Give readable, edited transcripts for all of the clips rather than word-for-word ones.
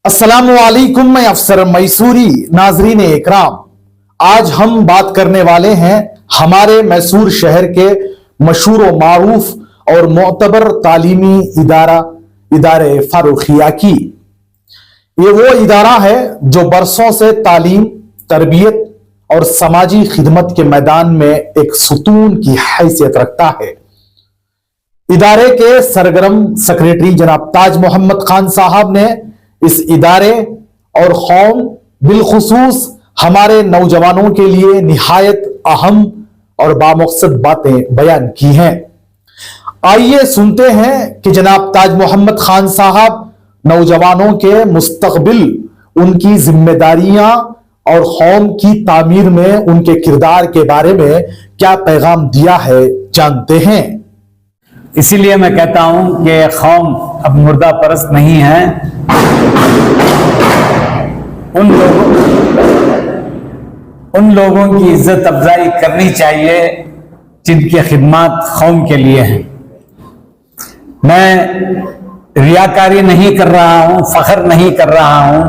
अस्सलामुअलैकुम, मैं अफसर मैसूरी। नाजरीन इकराम, आज हम बात करने वाले हैं हमारे मैसूर शहर के मशहूर व मारूफ और मोतबर तालीमी इदारे फारूखिया की। ये वो इदारा है जो बरसों से तालीम, तरबियत और समाजी खिदमत के मैदान में एक सुतून की हैसियत रखता है। इदारे के सरगर्म सेक्रेटरी जनाब ताज मोहम्मद खान साहब ने इस इदारे और कौम बिलखुसूस हमारे नौजवानों के लिए निहायत अहम और बामकसद बातें बयान की हैं। आइए सुनते हैं कि जनाब ताज मोहम्मद खान साहब नौजवानों के मुस्तकबिल, उनकी जिम्मेदारियां और कौम की तामीर में उनके किरदार के बारे में क्या पैगाम दिया है, जानते हैं। इसीलिए मैं कहता हूं कि कौम अब मुर्दा परस्त नहीं है। उन लोगों की इज्जत अफजाई करनी चाहिए जिनकी खिदमत कौम के लिए है। मैं रियाकारी नहीं कर रहा हूं, फख्र नहीं कर रहा हूं।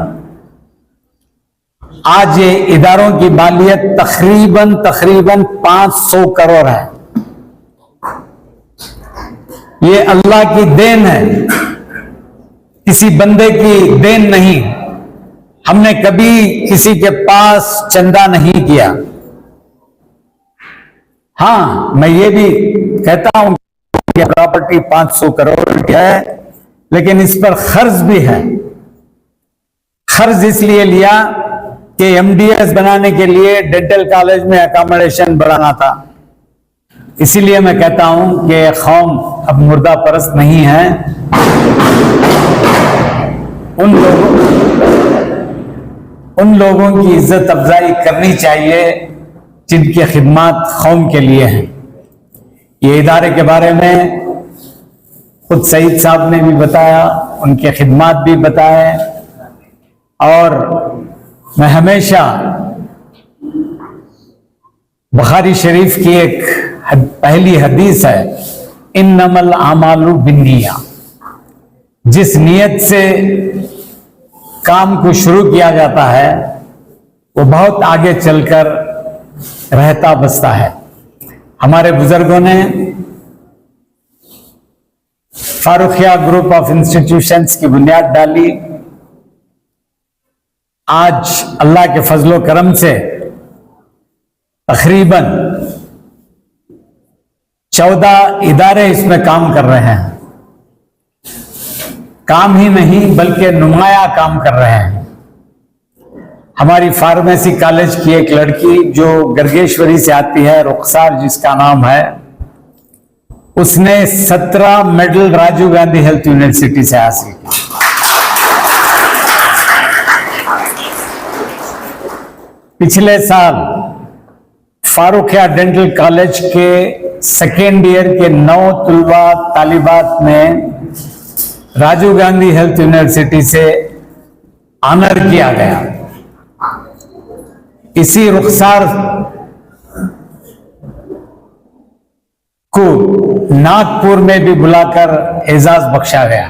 आज ये इदारों की मालियत तकरीबन 500 करोड़ है। ये अल्लाह की देन है, किसी बंदे की देन नहीं। हमने कभी किसी के पास चंदा नहीं किया। हां, मैं ये भी कहता हूं कि प्रॉपर्टी 500 करोड़ की है, लेकिन इस पर खर्च भी है। खर्च इसलिए लिया कि एमडीएस बनाने के लिए डेंटल कॉलेज में अकोमोडेशन बढ़ाना था। इसीलिए मैं कहता हूं कि कौम अब मुर्दा परस्त नहीं है। उन लोगों की इज्जत अफजाई करनी चाहिए जिनकी खिदमत कौम के लिए है। ये इदारे के बारे में खुद सईद साहब ने भी बताया, उनके खिदमत भी बताए, और मैं हमेशा बुखारी शरीफ की एक पहली हदीस है, इन्नमल आमालु बिन्निया। जिस नियत से काम को शुरू किया जाता है वो बहुत आगे चलकर रहता बसता है। हमारे बुजुर्गों ने फारूखिया ग्रुप ऑफ इंस्टीट्यूशंस की बुनियाद डाली। आज अल्लाह के फजलो करम से तकरीबन 14 इदारे इसमें काम कर रहे हैं। काम ही नहीं बल्कि नुमाया काम कर रहे हैं। हमारी फार्मेसी कॉलेज की एक लड़की जो गर्गेश्वरी से आती है, रुखसार जिसका नाम है, उसने 17 medal Rajiv Gandhi health university से हासिल किया। पिछले साल फारूखिया डेंटल कॉलेज के सेकेंड ईयर के 9 तुलबा तालिबात में राजीव गांधी हेल्थ यूनिवर्सिटी से ऑनर किया गया। इसी रुखसार को नागपुर में भी बुलाकर एजाज बख्शा गया।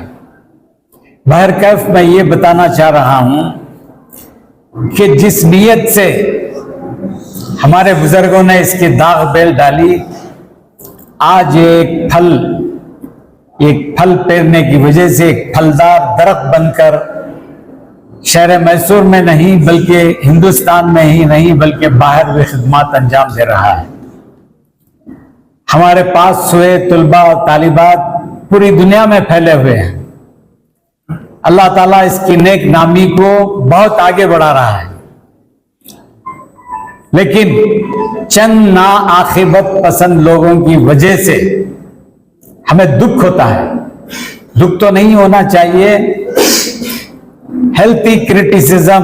बहरकैफ मैं ये बताना चाह रहा हूं कि जिस नीयत से हमारे बुजुर्गों ने इसकी दाग बेल डाली, आज एक फल पेरने की वजह से एक फलदार दरख्त बनकर शहर मैसूर में नहीं बल्कि हिंदुस्तान में ही नहीं बल्कि बाहर भी खिदमत अंजाम दे रहा है। हमारे पास हुए तुलबा और तालिबात पूरी दुनिया में फैले हुए हैं। अल्लाह ताला इसकी नेक नामी को बहुत आगे बढ़ा रहा है, लेकिन चंद ना आखिबत पसंद लोगों की वजह से हमें दुख होता है। दुख तो नहीं होना चाहिए। हेल्थी क्रिटिसिज्म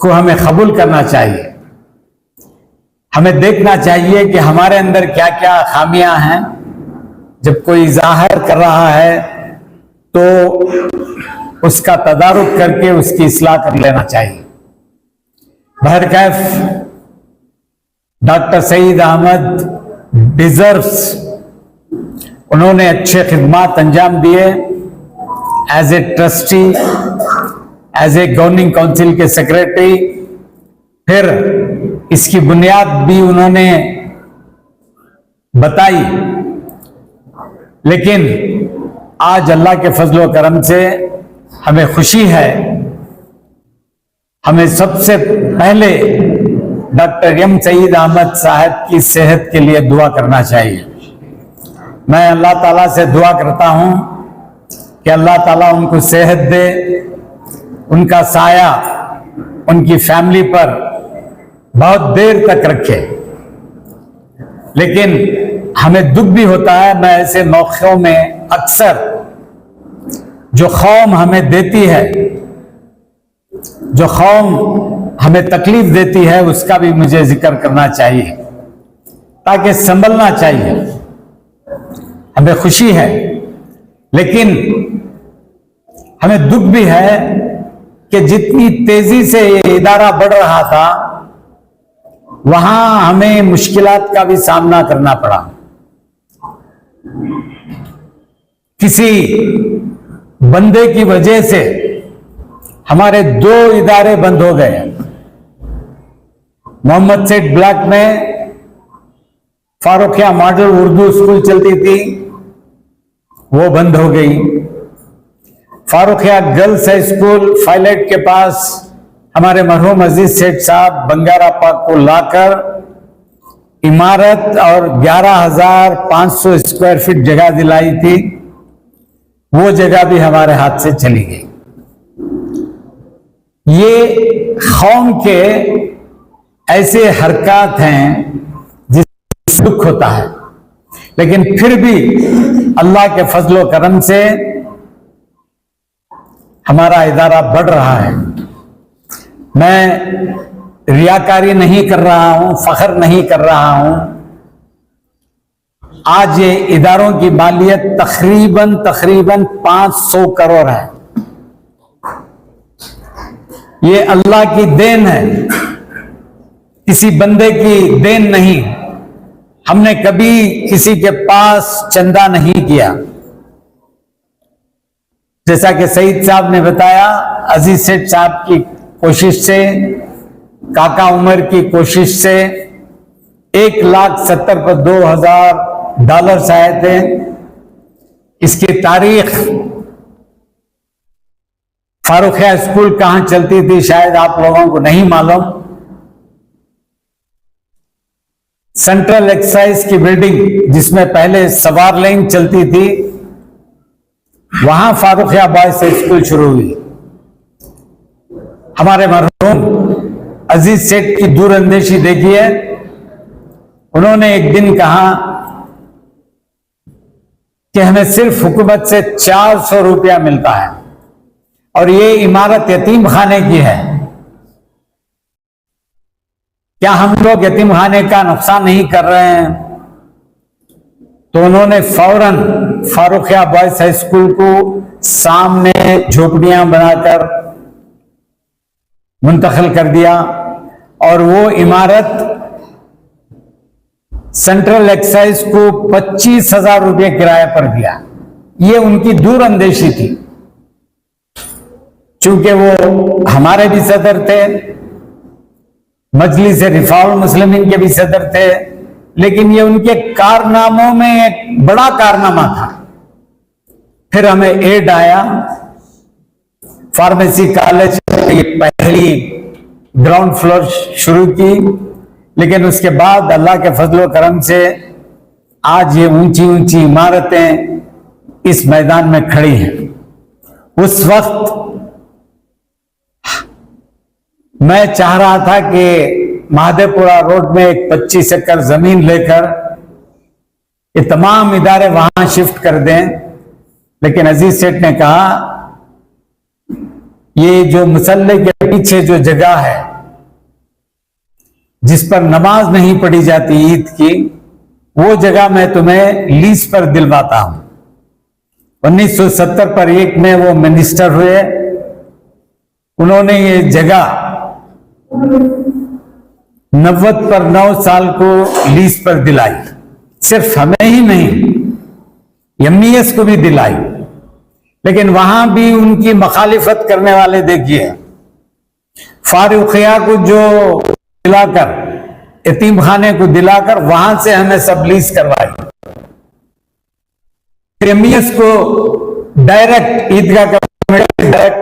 को हमें कबूल करना चाहिए। हमें देखना चाहिए कि हमारे अंदर क्या क्या खामियां हैं। जब कोई जाहिर कर रहा है तो उसका तदारुक करके उसकी इस्लाह कर लेना चाहिए। बहरकैफ डॉक्टर सईद अहमद डिजर्व्स, उन्होंने अच्छे खिदमत अंजाम दिए as a trustee as a governing council के सेक्रेटरी, फिर इसकी बुनियाद भी उन्होंने बताई। लेकिन आज अल्लाह के फजलो करम से हमें खुशी है, हमें सबसे पहले डॉक्टर एम सईद अहमद साहब की सेहत के लिए दुआ करना चाहिए। मैं अल्लाह ताला से दुआ करता हूं कि अल्लाह ताला उनको सेहत दे, उनका साया उनकी फैमिली पर बहुत देर तक रखे। लेकिन हमें दुख भी होता है, मैं ऐसे मौक़ों में अक्सर जो कौम हमें देती है, जो कौम हमें तकलीफ देती है, उसका भी मुझे जिक्र करना चाहिए ताकि संभलना चाहिए। हमें खुशी है, लेकिन हमें दुख भी है कि जितनी तेजी से ये इदारा बढ़ रहा था, वहां हमें मुश्किलात का भी सामना करना पड़ा। किसी बंदे की वजह से हमारे 2 इदारे बंद हो गए। मोहम्मद सेठ ब्लॉक में फारूखिया मॉडल उर्दू स्कूल चलती थी, वो बंद हो गई। फारूखिया गर्ल्स हाई स्कूल फाइलेट के पास हमारे मरहूम अजीज सेठ साहब बंगारा पाक को लाकर इमारत और 11,500 स्क्वायर फीट जगह दिलाई थी, वो जगह भी हमारे हाथ से चली गई। ये कौम के ऐसे हरकत हैं जिससे दुख होता है, लेकिन फिर भी अल्लाह के फजलो करम से हमारा इदारा बढ़ रहा है। मैं रियाकारी नहीं कर रहा हूं, फख्र नहीं कर रहा हूं। आज ये इदारों की मालियत तकरीबन 500 करोड़ है। ये अल्लाह की देन है, किसी बंदे की देन नहीं। हमने कभी किसी के पास चंदा नहीं किया। जैसा कि सईद साहब ने बताया, अजीज सेठ साहब की कोशिश से, काका उमर की कोशिश से 1,70,000 पर $2,000 आए थे। इसकी तारीख, फारूखिया स्कूल कहां चलती थी शायद आप लोगों को नहीं मालूम। सेंट्रल एक्साइज की बिल्डिंग जिसमें पहले सवार लाइन चलती थी, वहां फारूखिया बॉयज स्कूल शुरू हुई। हमारे मरहूम अजीज सेठ की दूरअंदेशी देखिए। उन्होंने एक दिन कहा कि हमें सिर्फ हुकूमत से 400 रुपया मिलता है और ये इमारत यतीम खाने की है, क्या हम लोग यतीम खाने का नुकसान नहीं कर रहे हैं? तो उन्होंने फौरन फारूखिया बॉयज हाई स्कूल को सामने झोपड़ियां बनाकर मुंतकिल कर दिया और वो इमारत सेंट्रल एक्साइज को 25,000 रुपये किराए पर दिया। ये उनकी दूरअंदेशी थी। चूंकि वो हमारे भी सदर थे, मजलिस रिफाउल मुस्लिमीन के भी सदर थे, लेकिन ये उनके कारनामों में एक बड़ा कारनामा था। फिर हमें एड आया, फार्मेसी कॉलेज की पहली ग्राउंड फ्लोर शुरू की, लेकिन उसके बाद अल्लाह के फजलो करम से आज ये ऊंची ऊंची इमारतें इस मैदान में खड़ी हैं। उस वक्त मैं चाह रहा था कि महादेवपुरा रोड में एक 25 एकड़ जमीन लेकर ये तमाम इदारे वहां शिफ्ट कर दें, लेकिन अजीज सेठ ने कहा ये जो मुसल्ले के पीछे जो जगह है जिस पर नमाज नहीं पढ़ी जाती ईद की, वो जगह मैं तुम्हें लीज पर दिलवाता हूं। 1970 पर एक में वो मिनिस्टर हुए, उन्होंने ये जगह 90 पर 9 साल को लीज पर दिलाई। सिर्फ हमें ही नहीं, एमईएस को भी दिलाई। लेकिन वहां भी उनकी मखालिफत करने वाले देखिए, फारूखिया को जो दिलाकर, यतीम खाने को दिलाकर वहां से हमें सबलीस करवाई, एमईएस को डायरेक्ट ईदगाह का डायरेक्ट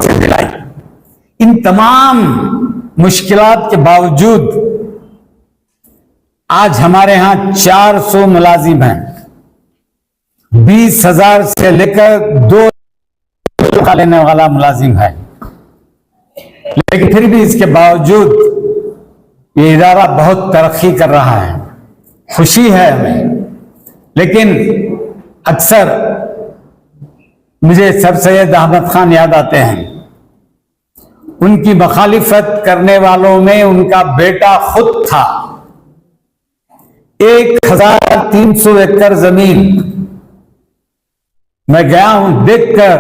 से दिलाई। इन तमाम मुश्किलात के बावजूद आज हमारे यहां 400 मुलाजिम हैं, 20,000 से लेकर 2 लेने वाला मुलाजिम है। लेकिन फिर भी इसके बावजूद ये इदारा बहुत तरक्की कर रहा है, खुशी है हमें। लेकिन अक्सर मुझे सर सैयद अहमद खान याद आते हैं। उनकी मखालिफत करने वालों में उनका बेटा खुद था। 1300 एकड़ जमीन, मैं गया हूं, देखकर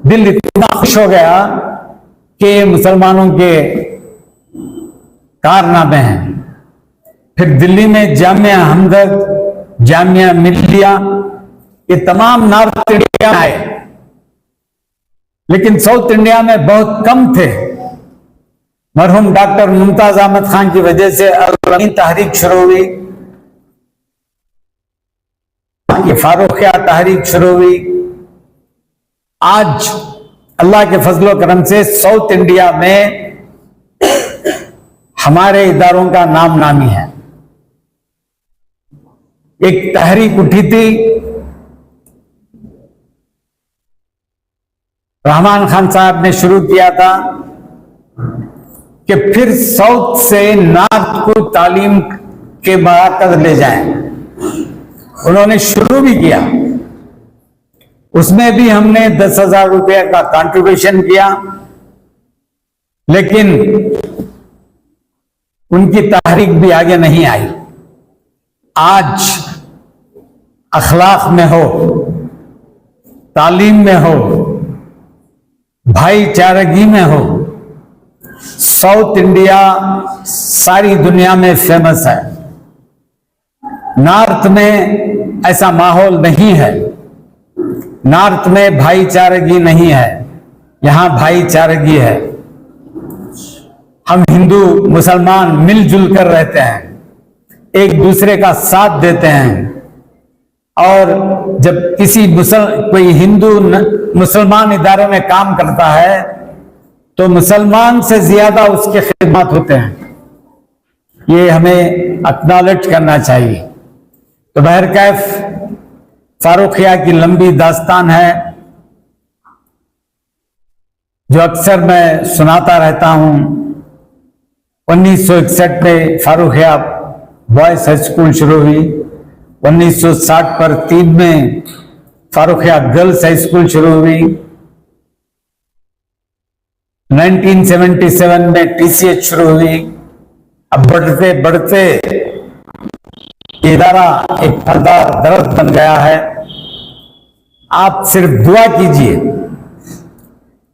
दिल इतना खुश हो गया कि ये मुसलमानों के कारनामे हैं। फिर दिल्ली में जामिया हमदर्द, जामिया मिल्लिया, ये तमाम नॉर्थ इंडिया आए, लेकिन साउथ इंडिया में बहुत कम थे। मरहूम डॉक्टर मुमताज अहमद खान की वजह से अल-अमीन तहरीक शुरू हुई, ये फारूखिया तहरीक शुरू हुई। आज अल्लाह के फजलो करम से साउथ इंडिया में हमारे इदारों का नाम नामी है। एक तहरीक उठी थी, रहमान खान साहब ने शुरू किया था कि फिर साउथ से नॉर्थ को तालीम के मराकज ले जाएं। उन्होंने शुरू भी किया, उसमें भी हमने 10,000 रुपये का कंट्रीब्यूशन किया, लेकिन उनकी तहरीक भी आगे नहीं आई। आज अखलाक में हो, तालीम में हो, भाईचारगी में हो, साउथ इंडिया सारी दुनिया में फेमस है। नॉर्थ में ऐसा माहौल नहीं है, नॉर्थ में भाईचारगी नहीं है, यहां भाईचारगी है। हम हिंदू मुसलमान मिलजुल कर रहते हैं, एक दूसरे का साथ देते हैं। और जब कोई हिंदू मुसलमान इदारे में काम करता है तो मुसलमान से ज्यादा उसके खिदमत होते हैं, ये हमें एक्नॉलेज करना चाहिए। तो बहरकैफ फारूखिया की लंबी दास्तान है जो अक्सर मैं सुनाता रहता हूं। 1961 में फारूखिया बॉयज हाई स्कूल शुरू हुई, 1960 पर 3 में फारूखिया गर्ल्स हाई स्कूल शुरू हुई, 1977 में टीसीएच शुरू हुई। अब बढ़ते बढ़ते इदारा एक फलदार दरख्त बन गया है। आप सिर्फ दुआ कीजिए,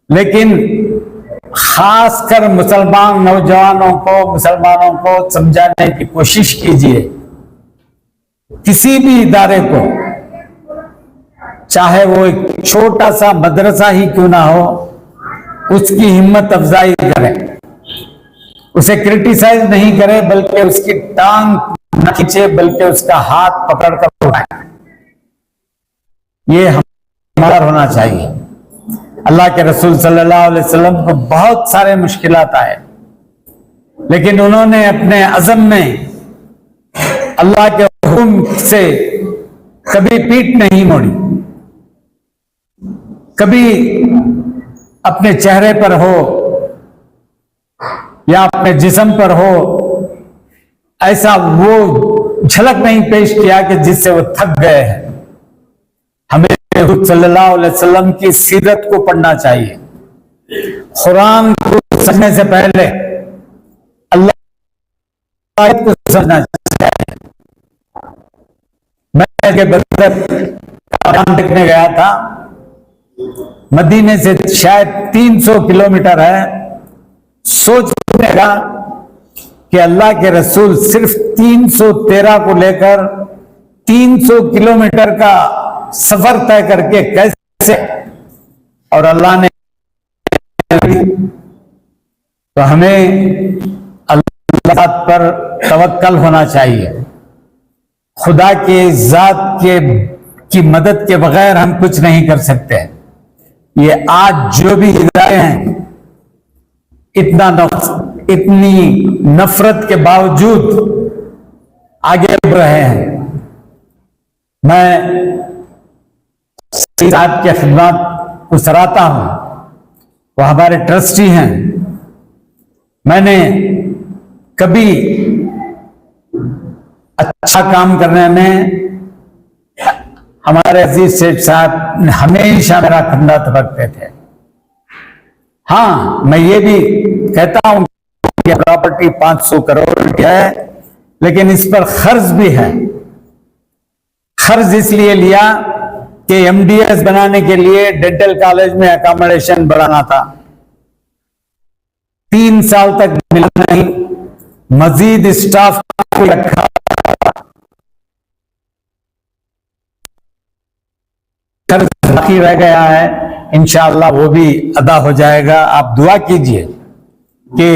लेकिन खासकर मुसलमान नौजवानों को, मुसलमानों को समझाने की कोशिश कीजिए। किसी भी इदारे को, चाहे वो एक छोटा सा मदरसा ही क्यों ना हो, उसकी हिम्मत अफजाई करें, उसे क्रिटिसाइज नहीं करें, बल्कि उसकी टांग न खींचे, बल्कि उसका हाथ पकड़कर उठाएं। ये हमारा होना चाहिए। अल्लाह के रसूल सल्लल्लाहु अलैहि वसल्लम को बहुत सारे मुश्किलात आए, लेकिन उन्होंने अपने अज़म में अल्लाह के हुक्म से कभी पीठ नहीं मोड़ी। कभी अपने चेहरे पर हो या अपने जिस्म पर हो, ऐसा वो झलक नहीं पेश किया कि जिससे वो थक गए हैं। हमें सल्लल्लाहु अलैहि वसल्लम की सीरत को पढ़ना चाहिए। कुरान को समझने से पहले अल्लाह को समझना चाहिए। मैं के बदर देखने गया था, मदीने से शायद 300 किलोमीटर है। सोचने लगा कि अल्लाह के रसूल सिर्फ 313 को लेकर 300 किलोमीटर का सफर तय करके कैसे, और अल्लाह ने, तो हमें अल्लाह पर तवक्कल होना चाहिए। खुदा के जात की मदद के बगैर हम कुछ नहीं कर सकते। ये आज जो भी इदारे हैं इतनी नफरत के बावजूद आगे बढ़ रहे हैं। मैं साहब की खिदमत को सराहता हूं, वो हमारे ट्रस्टी हैं। मैंने कभी अच्छा काम करने में हमारे अजीज सेठ साहब हमेशा मेरा कंधा दबाते थे। हाँ, मैं ये भी कहता हूं कि प्रॉपर्टी 500 करोड़ की है, लेकिन इस पर खर्च भी है। खर्च इसलिए लिया कि एमडीएस बनाने के लिए डेंटल कॉलेज में अकोमोडेशन बढ़ाना था। 3 साल तक मिला नहीं, मजीद स्टाफ रखा, कर्ज बाकी रह गया है। इंशाअल्लाह वो भी अदा हो जाएगा। आप दुआ कीजिए कि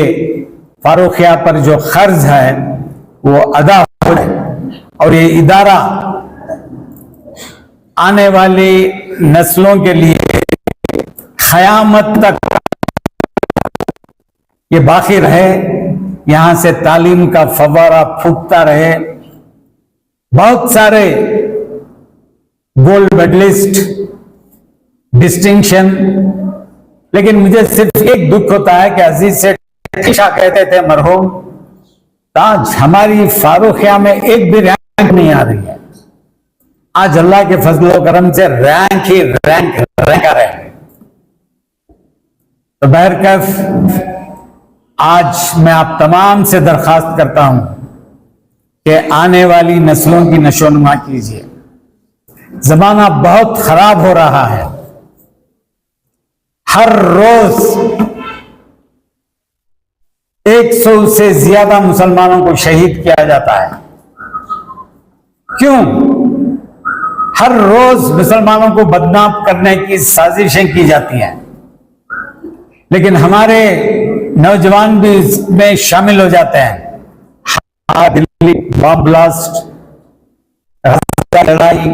फारूखिया पर जो कर्ज है वो अदा हो जाए और ये इदारा आने वाली नस्लों के लिए क़यामत तक ये बाकी रहे, यहां से तालीम का फव्वारा फूटता रहे। बहुत सारे गोल्ड मेडलिस्ट, डिस्टिंक्शन, लेकिन मुझे सिर्फ एक दुख होता है कि अजीज से हमेशा कहते थे मरहूम, ताज हमारी फारूखिया में एक भी रैंक नहीं आ रही है। आज अल्लाह के फजल करम से रैंक ही रैंक आ रहे हैं। तो बहरकैफ आज मैं आप तमाम से दरखास्त करता हूं कि आने वाली नस्लों की नशोनुमा कीजिए। जमाना बहुत खराब हो रहा है। हर रोज 100 से ज्यादा मुसलमानों को शहीद किया जाता है। क्यों? हर रोज मुसलमानों को बदनाम करने की साजिशें की जाती हैं, लेकिन हमारे नौजवान भी इसमें शामिल हो जाते हैं। दिल्ली बम ब्लास्ट, लड़ाई,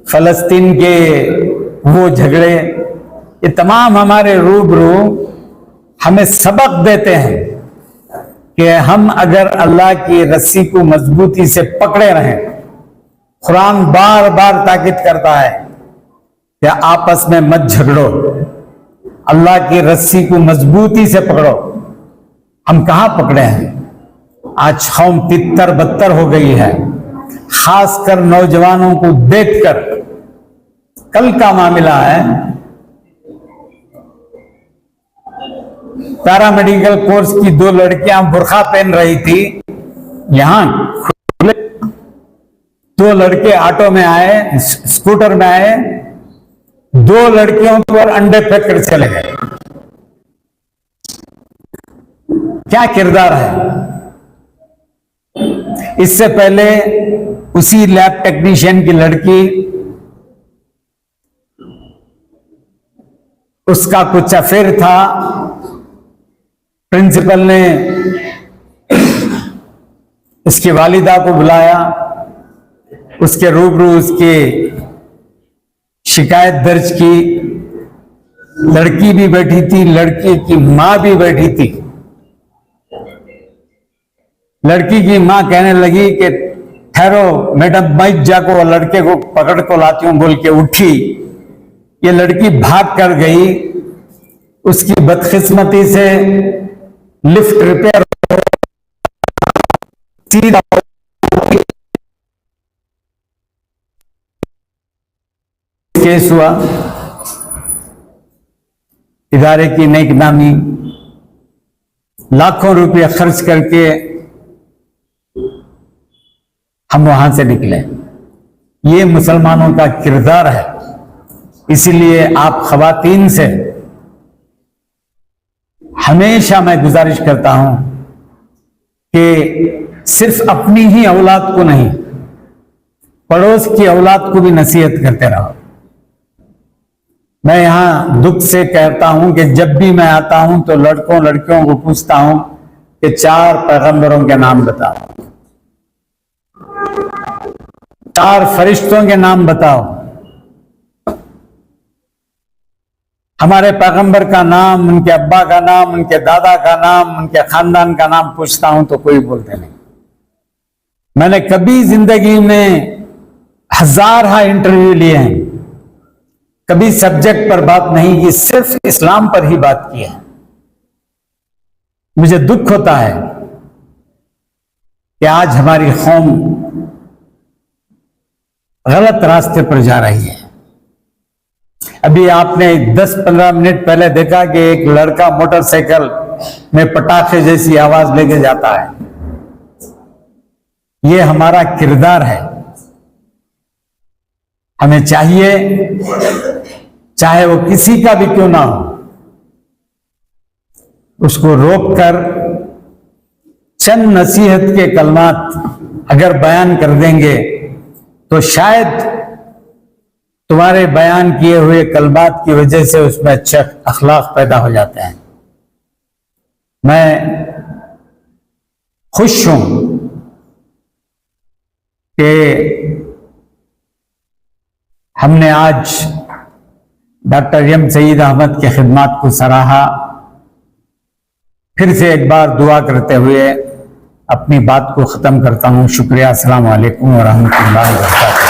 फलस्तीन के वो झगड़े, ये तमाम हमारे रूबरू हमें सबक देते हैं कि हम अगर अल्लाह की रस्सी को मजबूती से पकड़े रहें। कुरान बार बार ताकीद करता है कि आपस में मत झगड़ो, अल्लाह की रस्सी को मजबूती से पकड़ो। हम कहां पकड़े हैं? आज कौम तितर बत्तर हो गई है, खासकर नौजवानों को देखकर। कल का मामला है, पैरामेडिकल कोर्स की 2 लड़कियां बुर्खा पहन रही थी। यहां 2 लड़के ऑटो में आए, स्कूटर में आए, 2 लड़कियों पर अंडे फेंक कर चले गए। क्या किरदार है? इससे पहले उसी लैब टेक्नीशियन की लड़की, उसका कुछ अफेयर था। प्रिंसिपल ने इसकी वालिदा को बुलाया, उसके रूबरू उसकी शिकायत दर्ज की। लड़की भी बैठी थी, लड़की की मां भी बैठी थी। लड़की की मां कहने लगी कि ठहरो मैडम, मैं जाको लड़के को पकड़ को लाती हूं बोल के उठी। ये लड़की भाग कर गई। उसकी बदकिस्मती से लिफ्ट रिपेयर सीधा केस हुआ। इदारे की नेकनामी, लाखों रुपए खर्च करके हम वहां से निकले। ये मुसलमानों का किरदार है। इसीलिए आप खवातीन से हमेशा मैं गुजारिश करता हूं कि सिर्फ अपनी ही औलाद को नहीं, पड़ोस की औलाद को भी नसीहत करते रहो। मैं यहां दुख से कहता हूं कि जब भी मैं आता हूं तो लड़कों लड़कियों को पूछता हूं कि 4 पैगंबरों के नाम बताओ, 4 फरिश्तों के नाम बताओ। हमारे पैगंबर का नाम, उनके अब्बा का नाम, उनके दादा का नाम, उनके खानदान का नाम पूछता हूं तो कोई बोलते नहीं। मैंने कभी जिंदगी में हजारा इंटरव्यू लिए हैं, कभी सब्जेक्ट पर बात नहीं की, सिर्फ इस्लाम पर ही बात की है। मुझे दुख होता है कि आज हमारी कौम गलत रास्ते पर जा रही है। अभी आपने 10-15 मिनट पहले देखा कि एक लड़का मोटरसाइकिल में पटाखे जैसी आवाज लेके जाता है। यह हमारा किरदार है। हमें चाहिए, चाहे वो किसी का भी क्यों ना हो, उसको रोककर चंद नसीहत के कलमात अगर बयान कर देंगे तो शायद तुम्हारे बयान किए हुए कलमात की वजह से उसमें अच्छे अखलाक पैदा हो जाते हैं। मैं खुश हूं कि हमने आज डॉक्टर एम सईद अहमद के खिदमात को सराहा। फिर से एक बार दुआ करते हुए अपनी बात को ख़त्म करता हूँ। शुक्रिया। अस्सलाम वालेकुम व रहमतुल्लाहि व बरकातहू।